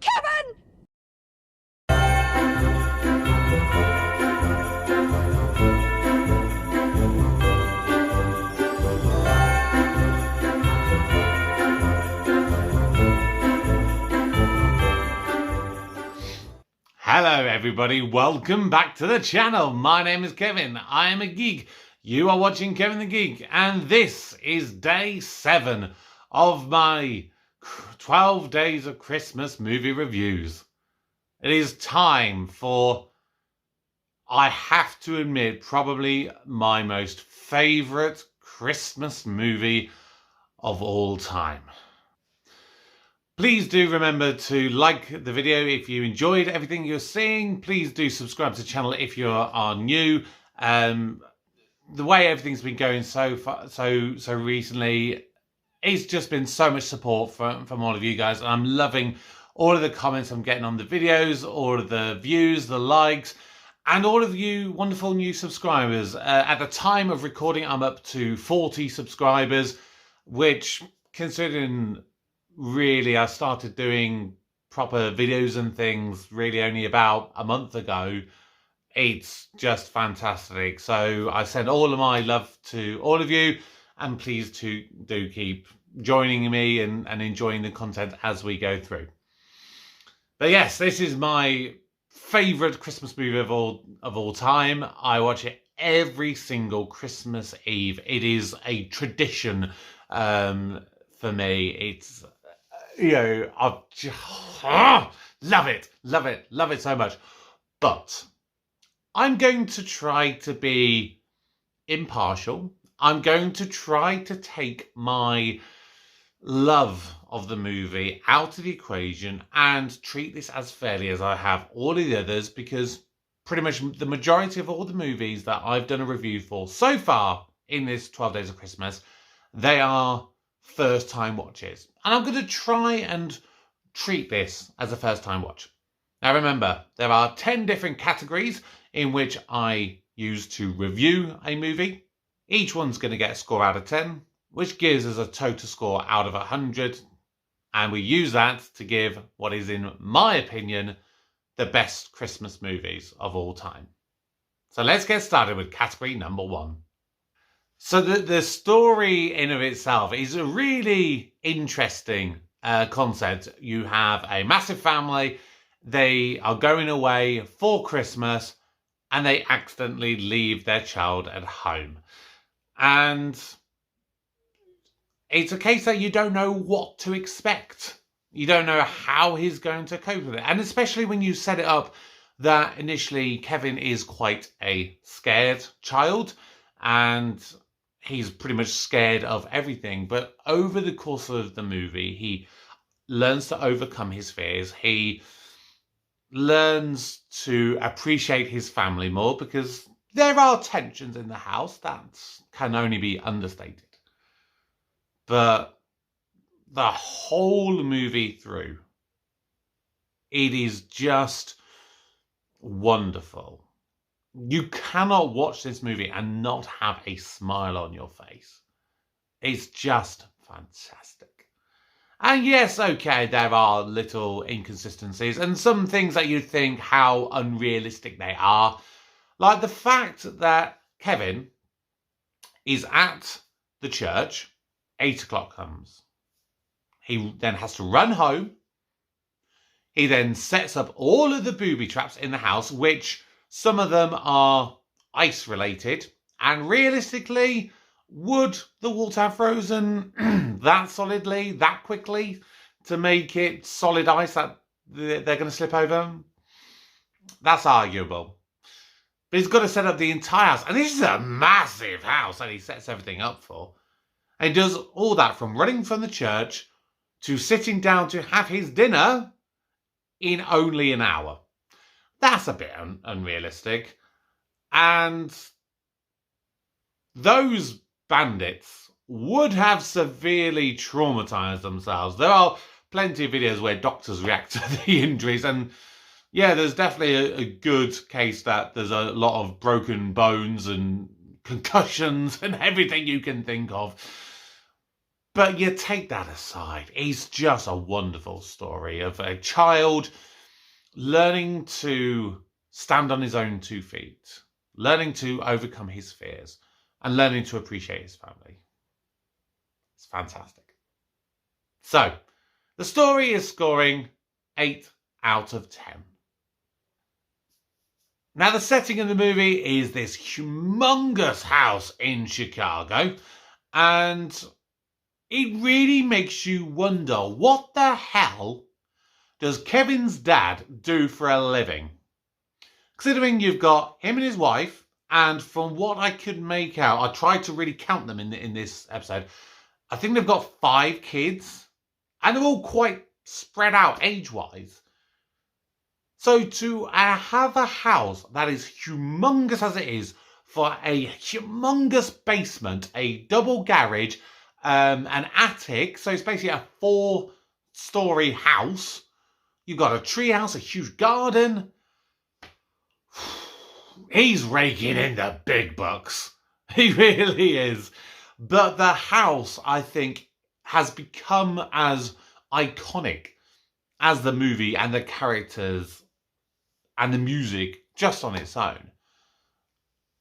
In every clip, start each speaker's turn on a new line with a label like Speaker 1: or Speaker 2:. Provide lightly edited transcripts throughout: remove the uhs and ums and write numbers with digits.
Speaker 1: Kevin!
Speaker 2: Hello everybody, welcome back to the channel. My name is Kevin, I am a geek. You are watching Kevin the Geek, and this is day 7 of my 12 days of Christmas movie reviews. It is time for, I have to admit, probably my most favourite Christmas movie of all time. Please do remember to like the video if you enjoyed everything you're seeing. Please do subscribe to the channel if you are new. The way everything's been going so recently, it's just been so much support from all of you guys. And I'm loving all of the comments I'm getting on the videos, all of the views, the likes, and all of you wonderful new subscribers. At the time of recording, I'm up to 40 subscribers, which, considering really I started doing proper videos and things really only about a month ago, it's just fantastic. So I send all of my love to all of you, and please do keep joining me and enjoying the content as we go through. But yes, this is my favourite Christmas movie of all time. I watch it every single Christmas Eve. It is a tradition for me. It's, you know, I just love it so much. But I'm going to try to be impartial. I'm going to try to take my love of the movie out of the equation and treat this as fairly as I have all of the others, because pretty much the majority of all the movies that I've done a review for so far in this 12 Days of Christmas, they are first time watches. And I'm going to try and treat this as a first time watch. Now remember, there are 10 different categories in which I use to review a movie. Each one's going to get a score out of 10, which gives us a total score out of 100. And we use that to give what is, in my opinion, the best Christmas movies of all time. So let's get started with category number 1. So the story in of itself is a really interesting concept. You have a massive family. They are going away for Christmas and they accidentally leave their child at home. And it's a case that you don't know what to expect. You don't know how he's going to cope with it. And especially when you set it up that initially Kevin is quite a scared child and he's pretty much scared of everything. But over the course of the movie, he learns to overcome his fears. He learns to appreciate his family more, because there are tensions in the house that can only be understated. But the whole movie through, it is just wonderful. You cannot watch this movie and not have a smile on your face. It's just fantastic. And yes, okay, there are little inconsistencies and some things that you think how unrealistic they are. Like the fact that Kevin is at the church, 8 o'clock comes. He then has to run home. He then sets up all of the booby traps in the house, which some of them are ice related. And realistically, would the water have frozen that solidly, that quickly, to make it solid ice that they're going to slip over? That's arguable. But he's got to set up the entire house. And this is a massive house that he sets everything up for. And he does all that from running from the church to sitting down to have his dinner in only an hour. That's a bit unrealistic. And those bandits would have severely traumatized themselves. There are plenty of videos where doctors react to the injuries, and yeah, there's definitely a good case that there's a lot of broken bones and concussions and everything you can think of. But you take that aside, it's just a wonderful story of a child learning to stand on his own 2 feet, learning to overcome his fears, and learning to appreciate his family. It's fantastic. So, the story is scoring 8 out of 10. Now, the setting of the movie is this humongous house in Chicago, and it really makes you wonder, what the hell does Kevin's dad do for a living? Considering you've got him and his wife, and from what I could make out, I tried to really count them in this episode, I think they've got 5 kids, and they're all quite spread out age-wise. So to have a house that is humongous as it is, for a humongous basement, a double garage, an attic, so it's basically a 4-story house. You've got a tree house, a huge garden. He's raking in the big bucks. He really is. But the house, I think, has become as iconic as the movie and the characters and the music just on its own.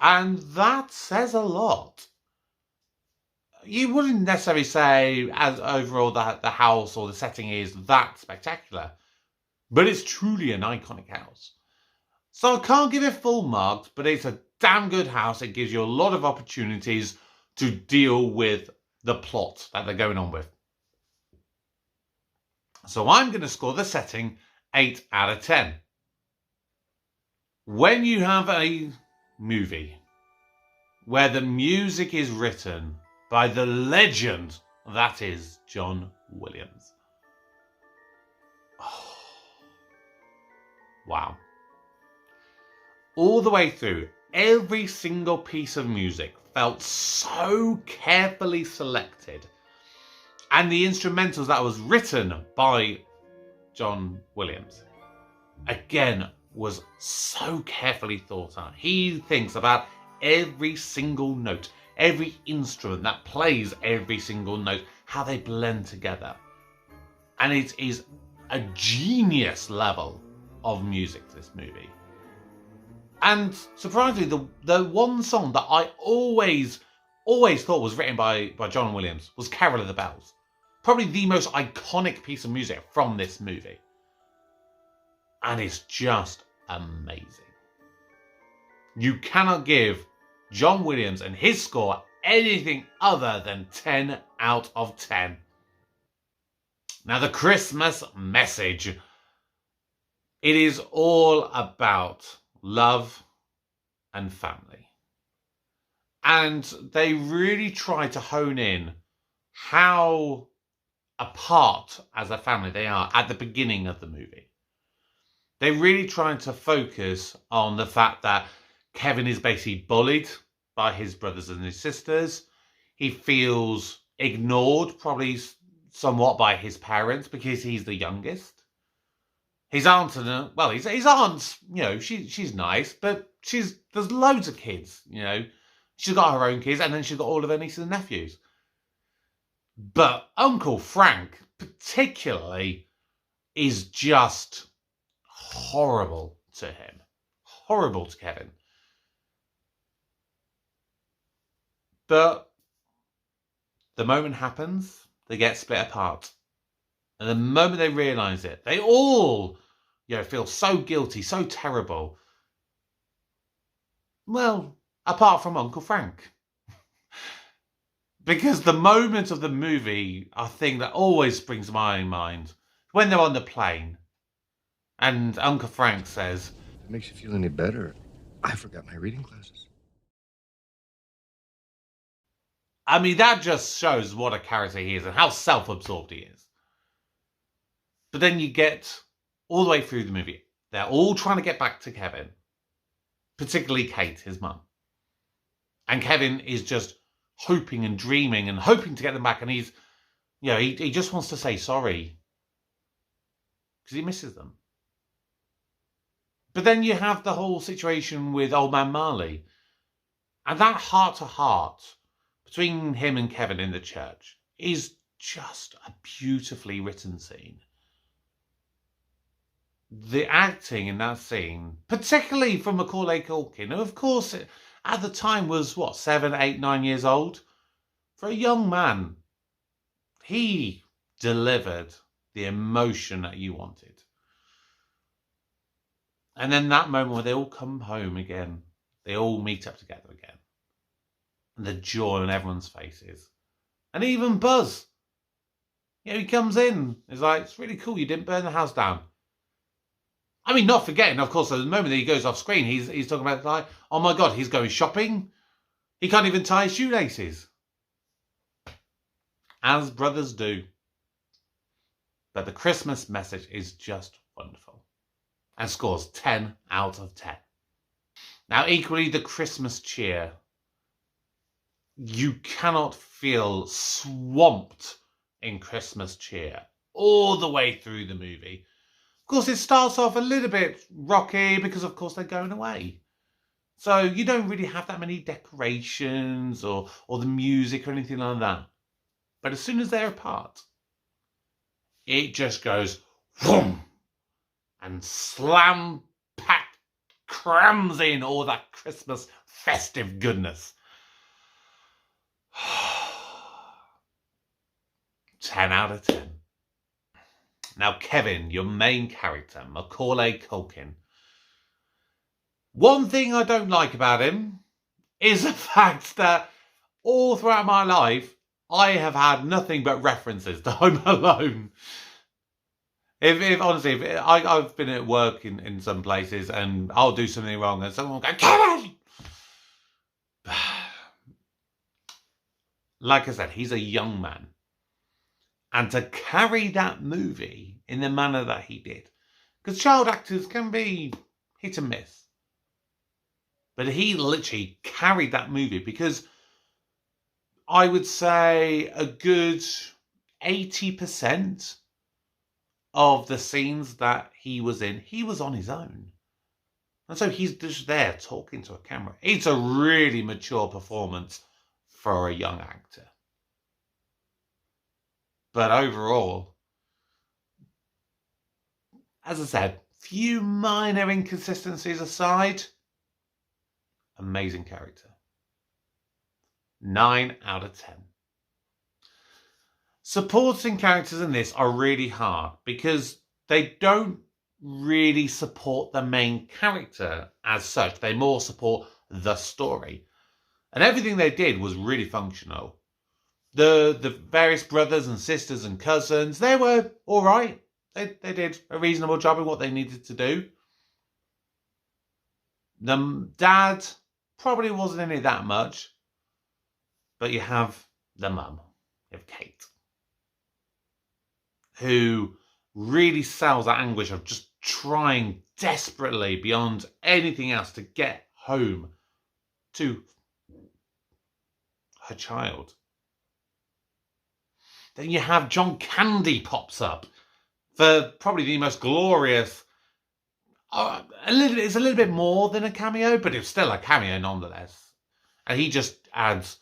Speaker 2: And that says a lot. You wouldn't necessarily say as overall that the house or the setting is that spectacular, but it's truly an iconic house. So I can't give it full marks, but it's a damn good house. It gives you a lot of opportunities to deal with the plot that they're going on with. So I'm going to score the setting 8 out of 10. When you have a movie where the music is written by the legend that is John Williams. Oh, wow. All the way through, every single piece of music felt so carefully selected. And the instrumentals that was written by John Williams, again, was so carefully thought out. He thinks about every single note, every instrument that plays every single note, how they blend together. And it is a genius level of music, this movie. And surprisingly, the one song that I always thought was written by John Williams was Carol of the Bells. Probably the most iconic piece of music from this movie. And it's just amazing. You cannot give John Williams and his score anything other than 10 out of 10. Now, the Christmas message. It is all about love and family. And they really try to hone in how apart as a family they are at the beginning of the movie. They really try to focus on the fact that Kevin is basically bullied by his brothers and his sisters. He feels ignored, probably somewhat, by his parents because he's the youngest. His aunt, his aunt's, she's nice, but there's loads of kids, She's got her own kids, and then she's got all of her nieces and nephews. But Uncle Frank, particularly, is just horrible to him. Horrible to Kevin. But the moment happens, they get split apart. And the moment they realise it, they all, feel so guilty, so terrible. Well, apart from Uncle Frank. Because the moment of the movie, I think that always springs to my mind, when they're on the plane, and Uncle Frank says,
Speaker 1: "If it makes you feel any better, I forgot my reading glasses."
Speaker 2: I mean, that just shows what a character he is and how self-absorbed he is. But then you get all the way through the movie. They're all trying to get back to Kevin. Particularly Kate, his mum. And Kevin is just hoping and dreaming and hoping to get them back. And he's, he just wants to say sorry. Because he misses them. But then you have the whole situation with Old Man Marley. And that heart-to-heart between him and Kevin in the church is just a beautifully written scene. The acting in that scene, particularly from Macaulay Culkin, who of course at the time was, 7, 8, 9 years old? For a young man, he delivered the emotion that you wanted. And then that moment where they all come home again, they all meet up together again. And the joy on everyone's faces. And even Buzz, he comes in. He's like, it's really cool you didn't burn the house down. I mean, not forgetting, of course, at the moment that he goes off screen, he's talking about, like, oh my God, he's going shopping. He can't even tie his shoelaces. As brothers do. But the Christmas message is just wonderful. And scores 10 out of 10. Now, equally, the Christmas cheer. You cannot feel swamped in Christmas cheer all the way through the movie. Of course, it starts off a little bit rocky because, of course, they're going away. So you don't really have that many decorations or the music or anything like that. But as soon as they're apart, it just goes whoom and slam packed crams in all that Christmas festive goodness. 10 out of 10. Now, Kevin, your main character, Macaulay Culkin. One thing I don't like about him is the fact that all throughout my life, I have had nothing but references to Home Alone. Honestly, I've been at work in some places and I'll do something wrong and someone will go, Kevin! Like I said, he's a young man. And to carry that movie in the manner that he did, because child actors can be hit and miss. But he literally carried that movie because I would say a good 80% of the scenes that he was in, he was on his own. And so he's just there talking to a camera. It's a really mature performance for a young actor. But overall, as I said, few minor inconsistencies aside, amazing character. 9 out of 10. Supporting characters in this are really hard because they don't really support the main character as such. They more support the story. And everything they did was really functional. The various brothers and sisters and cousins, they were all right. They did a reasonable job in what they needed to do. The dad probably wasn't in it that much. But you have the mum, you have Kate, who really sells that anguish of just trying desperately beyond anything else to get home to her child. Then you have John Candy pops up for probably the most glorious. It's a little bit more than a cameo, but it's still a cameo nonetheless. And he just adds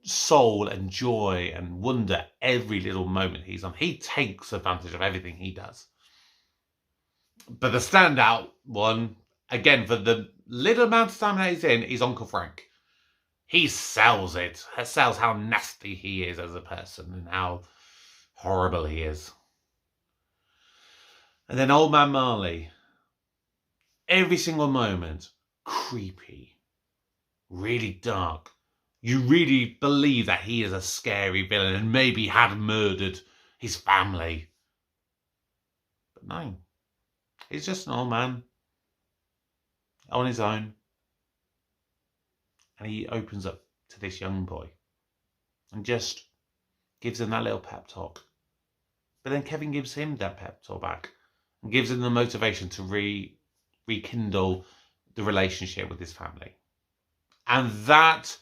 Speaker 2: soul and joy and wonder every little moment he's on. He takes advantage of everything he does. But the standout one, again, for the little amount of time that he's in, is Uncle Frank. He sells it. He sells how nasty he is as a person and how horrible he is. And then Old Man Marley. Every single moment, creepy, really dark. You really believe that he is a scary villain and maybe had murdered his family. But no, he's just an old man on his own. And he opens up to this young boy and just gives him that little pep talk. But then Kevin gives him that pep talk back and gives him the motivation to rekindle the relationship with his family. And that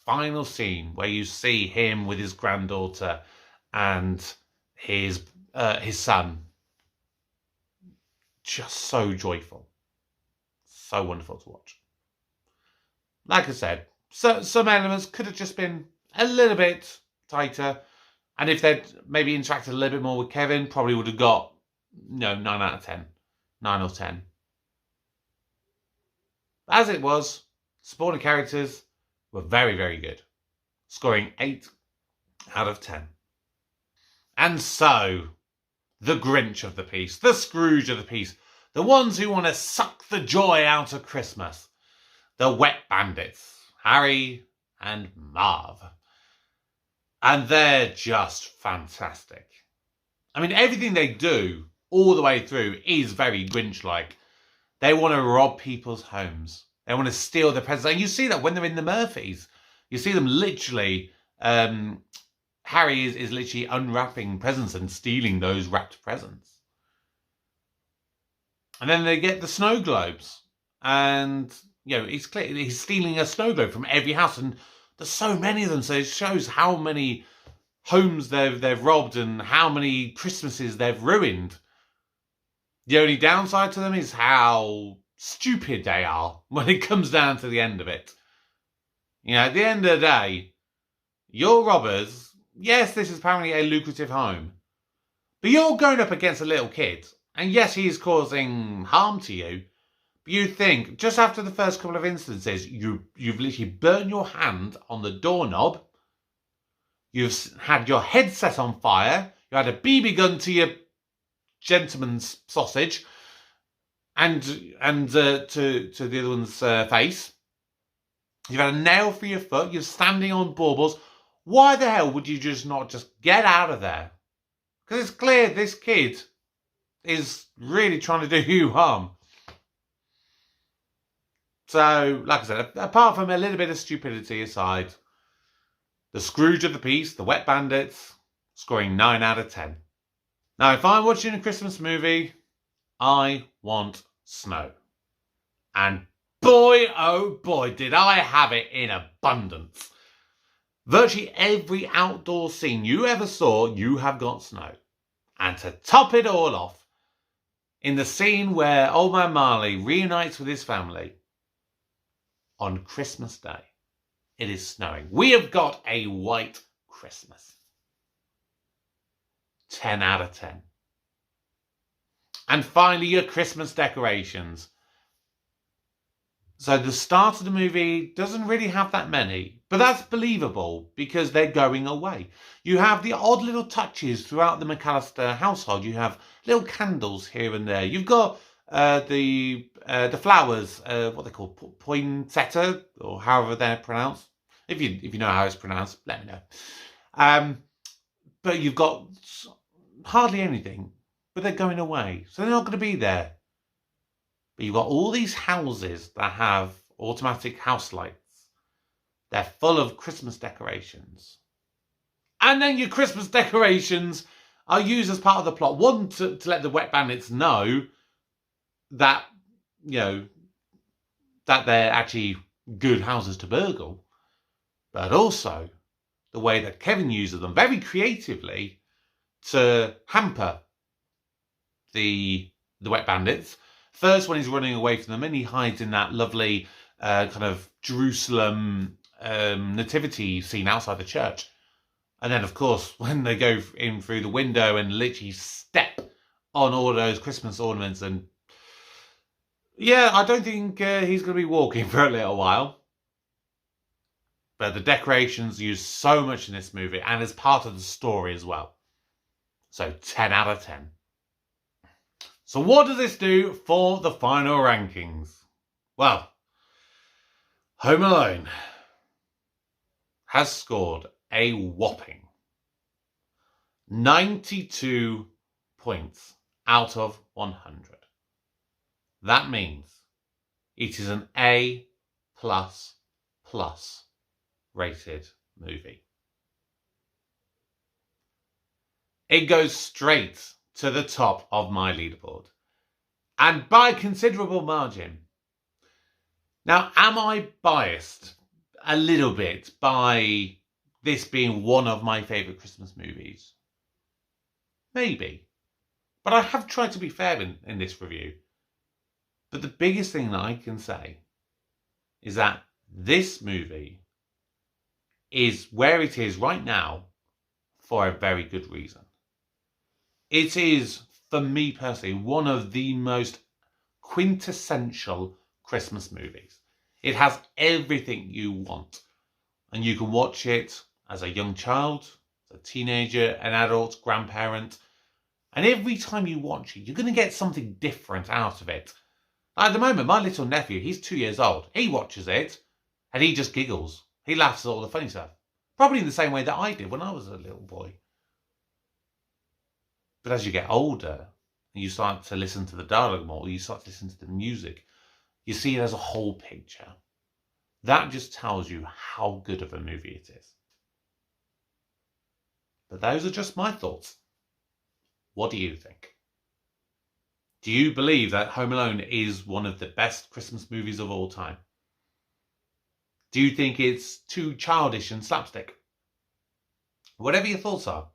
Speaker 2: final scene where you see him with his granddaughter and his son, just so joyful, so wonderful to watch. Like I said, so some elements could have just been a little bit tighter. And if they'd maybe interacted a little bit more with Kevin, probably would have got, 9 out of 10. 9 or 10. As it was, supporting characters were very, very good, scoring 8 out of 10. And so, the Grinch of the piece, the Scrooge of the piece, the ones who want to suck the joy out of Christmas, the Wet Bandits, Harry and Marv. And they're just fantastic. I mean, everything they do all the way through is very Grinch-like. They want to rob people's homes. They want to steal their presents. And you see that when they're in the Murphys. You see them literally, Harry is literally unwrapping presents and stealing those wrapped presents. And then they get the snow globes. And, he's stealing a snow globe from every house. And there's so many of them. So it shows how many homes they've robbed and how many Christmases they've ruined. The only downside to them is how stupid they are when it comes down to the end of it. At the end of the day, you're robbers. Yes, this is apparently a lucrative home. But you're going up against a little kid. And yes, he is causing harm to you. But you think, just after the first couple of instances, you've literally burned your hand on the doorknob. You've had your head set on fire. You had a BB gun to your gentleman's sausage and to the other one's face. You've had a nail through your foot. You're standing on baubles. Why the hell would you not just get out of there? Because it's clear this kid is really trying to do you harm. So, like I said, apart from a little bit of stupidity aside, the Scrooge of the piece, the Wet Bandits, scoring 9 out of 10. Now, if I'm watching a Christmas movie, I want snow. And boy, oh boy, did I have it in abundance. Virtually every outdoor scene you ever saw, you have got snow. And to top it all off, in the scene where Old Man Marley reunites with his family, on Christmas Day, it is snowing. We have got a white Christmas. 10 out of 10. And finally, your Christmas decorations. So the start of the movie doesn't really have that many, but that's believable because they're going away. You have the odd little touches throughout the McAllister household. You have little candles here and there. You've got the flowers, what they call poinsettia, or however they're pronounced. If you know how it's pronounced, let me know. But you've got hardly anything, but they're going away, so they're not going to be there. But you've got all these houses that have automatic house lights. They're full of Christmas decorations. And then your Christmas decorations are used as part of the plot. One, to let the Wet Bandits know that, that they're actually good houses to burgle. But also the way that Kevin uses them very creatively to hamper the Wet Bandits. First, when he's running away from them, and he hides in that lovely kind of Jerusalem nativity scene outside the church. And then, of course, when they go in through the window and literally step on all those Christmas ornaments. And yeah, I don't think he's going to be walking for a little while. But the decorations used so much in this movie and as part of the story as well. So 10 out of 10. So what does this do for the final rankings? Well, Home Alone has scored a whopping 92 points out of 100. That means it is an A++ rated movie. It goes straight to the top of my leaderboard, and by a considerable margin. Now, am I biased a little bit by this being one of my favourite Christmas movies? Maybe. But I have tried to be fair in this review. But the biggest thing that I can say is that this movie is where it is right now for a very good reason. It is, for me personally, one of the most quintessential Christmas movies. It has everything you want, and you can watch it as a young child, a teenager, an adult, grandparent, and every time you watch it, you're going to get something different out of it. At the moment, my little nephew, he's 2 years old. He watches it, and he just giggles. He laughs at all the funny stuff. Probably in the same way that I did when I was a little boy. But as you get older, and you start to listen to the dialogue more, you start to listen to the music, you see it as a whole picture. That just tells you how good of a movie it is. But those are just my thoughts. What do you think? Do you believe that Home Alone is one of the best Christmas movies of all time? Do you think it's too childish and slapstick? Whatever your thoughts are,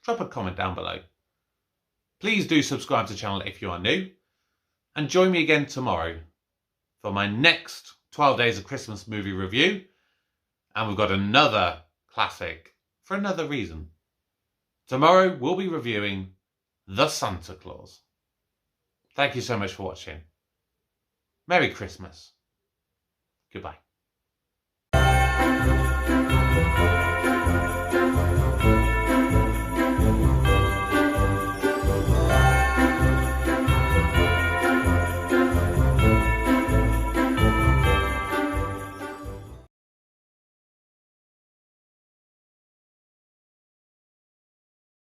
Speaker 2: drop a comment down below. Please do subscribe to the channel if you are new, and join me again tomorrow for my next 12 Days of Christmas movie review. And we've got another classic for another reason. Tomorrow we'll be reviewing The Santa Claus. Thank you so much for watching. Merry Christmas. Goodbye.